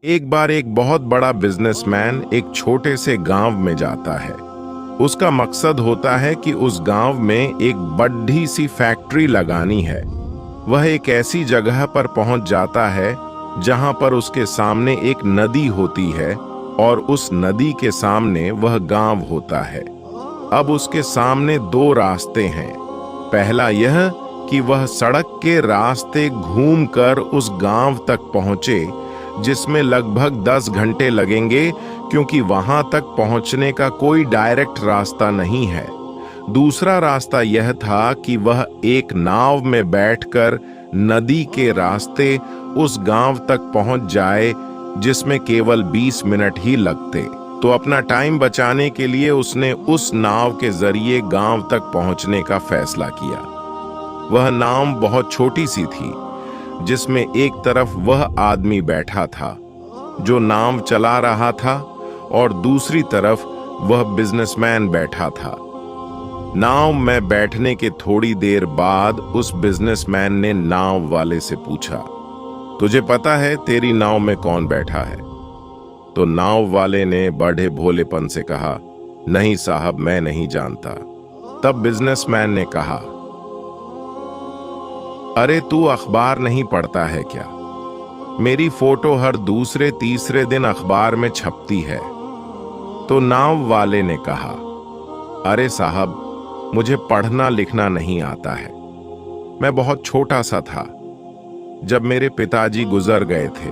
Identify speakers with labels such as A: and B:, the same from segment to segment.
A: एक बार एक बहुत बड़ा बिजनेसमैन एक छोटे से गांव में जाता है। उसका मकसद होता है कि उस गांव में एक बड़ी सी फैक्ट्री लगानी है। वह एक ऐसी जगह पर पहुंच जाता है जहां पर उसके सामने एक नदी होती है और उस नदी के सामने वह गांव होता है। अब उसके सामने दो रास्ते हैं। पहला यह कि वह सड़क के रास्ते घूमकर उस गांव तक पहुंचे, जिसमें लगभग 10 घंटे लगेंगे क्योंकि वहां तक पहुंचने का कोई डायरेक्ट रास्ता नहीं है। दूसरा रास्ता यह था कि वह एक नाव में बैठकर नदी के रास्ते उस गांव तक पहुंच जाए, जिसमें केवल 20 मिनट ही लगते। तो अपना टाइम बचाने के लिए उसने उस नाव के जरिए गांव तक पहुंचने का फैसला किया। वह नाव बहुत छोटी सी थी, जिसमें एक तरफ वह आदमी बैठा था जो नाव चला रहा था और दूसरी तरफ वह बिजनेसमैन बैठा था। नाव में बैठने के थोड़ी देर बाद उस बिजनेसमैन ने नाव वाले से पूछा, तुझे पता है तेरी नाव में कौन बैठा है? तो नाव वाले ने बड़े भोलेपन से कहा, नहीं साहब, मैं नहीं जानता। तब बिजनेसमैन ने कहा, अरे तू अखबार नहीं पढ़ता है क्या? मेरी फोटो हर दूसरे तीसरे दिन अखबार में छपती है। तो नाव वाले ने कहा, अरे साहब, मुझे पढ़ना लिखना नहीं आता है। मैं बहुत छोटा सा था जब मेरे पिताजी गुजर गए थे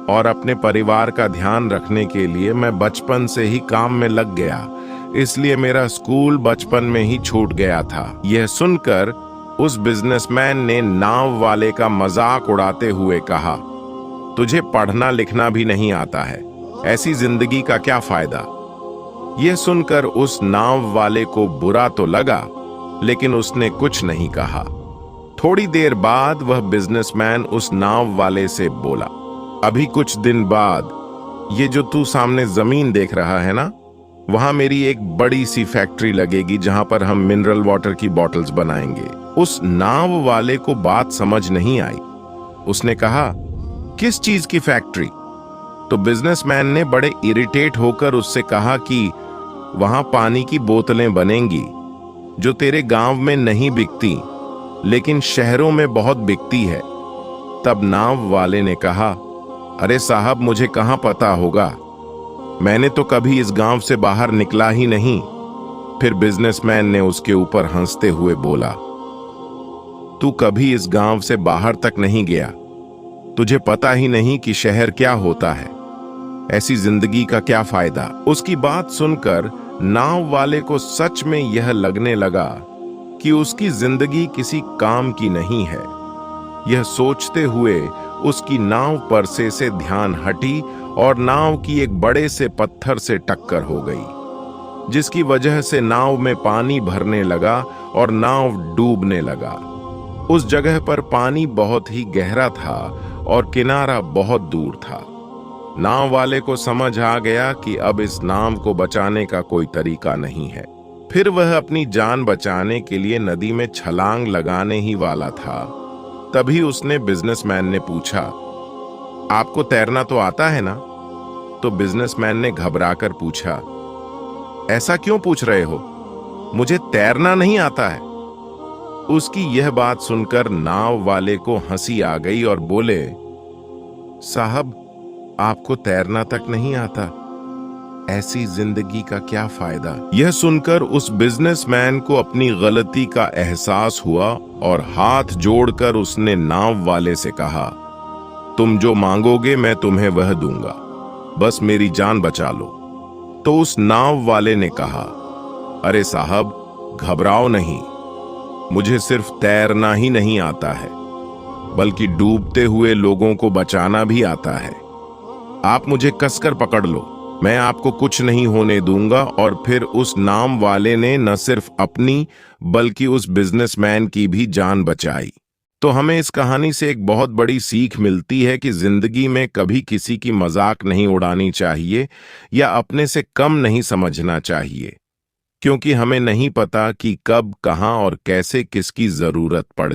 A: और अपने परिवार का ध्यान रखने के लिए मैं बचपन से ही काम में लग गया, इसलिए मेरा स्कूल बचपन में ही छूट गया था। यह सुनकर उस बिजनेसमैन ने नाव वाले का मजाक उड़ाते हुए कहा, तुझे पढ़ना लिखना भी नहीं आता है, ऐसी जिंदगी का क्या फायदा? यह सुनकर उस नाव वाले को बुरा तो लगा, लेकिन उसने कुछ नहीं कहा। थोड़ी देर बाद वह बिजनेसमैन उस नाव वाले से बोला, अभी कुछ दिन बाद ये जो तू सामने जमीन देख रहा है ना, वहां मेरी एक बड़ी सी फैक्ट्री लगेगी जहां पर हम मिनरल वाटर की बॉटल्स बनाएंगे। उस नाव वाले को बात समझ नहीं आई। उसने कहा, किस चीज की फैक्ट्री? तो बिजनेसमैन ने बड़े इरिटेट होकर उससे कहा कि वहां पानी की बोतलें बनेंगी जो तेरे गांव में नहीं बिकती, लेकिन शहरों में बहुत बिकती है। तब नाव वाले ने कहा, अरे साहब, मुझे कहां पता होगा, मैंने तो कभी इस गांव से बाहर निकला ही नहीं। फिर बिजनेसमैन ने उसके ऊपर हंसते हुए बोला, तू कभी इस गांव से बाहर तक नहीं गया, तुझे पता ही नहीं कि शहर क्या होता है, ऐसी जिंदगी का क्या फायदा? उसकी बात सुनकर नाव वाले को सच में यह लगने लगा कि उसकी जिंदगी किसी काम की नहीं है। यह सोचते हुए उसकी नाव पर से ध्यान हटी और नाव की एक बड़े से पत्थर से टक्कर हो गई, जिसकी वजह से नाव में पानी भरने लगा और नाव डूबने लगा। उस जगह पर पानी बहुत ही गहरा था और किनारा बहुत दूर था। नाव वाले को समझ आ गया कि अब इस नाव को बचाने का कोई तरीका नहीं है। फिर वह अपनी जान बचाने के लिए नदी में छलांग लगाने ही वाला था। तभी उसने बिजनेसमैन ने पूछा, आपको तैरना तो आता है ना? तो बिजनेसमैन ने घबराकर पूछा, ऐसा क्यों पूछ रहे हो? मुझे तैरना नहीं आता है। उसकी यह बात सुनकर नाव वाले को हंसी आ गई और बोले, साहब, आपको तैरना तक नहीं आता, ऐसी जिंदगी का क्या फायदा? यह सुनकर उस बिजनेसमैन को अपनी गलती का एहसास हुआ और हाथ जोड़कर उसने नाव वाले से कहा, तुम जो मांगोगे मैं तुम्हें वह दूंगा, बस मेरी जान बचा लो। तो उस नाव वाले ने कहा, अरे साहब, घबराओ नहीं, मुझे सिर्फ तैरना ही नहीं आता है, बल्कि डूबते हुए लोगों को बचाना भी आता है। आप मुझे कसकर पकड़ लो, मैं आपको कुछ नहीं होने दूंगा। और फिर उस नाव वाले ने न सिर्फ अपनी बल्कि उस बिजनेसमैन की भी जान बचाई। तो हमें इस कहानी से एक बहुत बड़ी सीख मिलती है कि जिंदगी में कभी किसी की मजाक नहीं उड़ानी चाहिए या अपने से कम नहीं समझना चाहिए, क्योंकि हमें नहीं पता कि कब, कहां और कैसे किसकी जरूरत पड़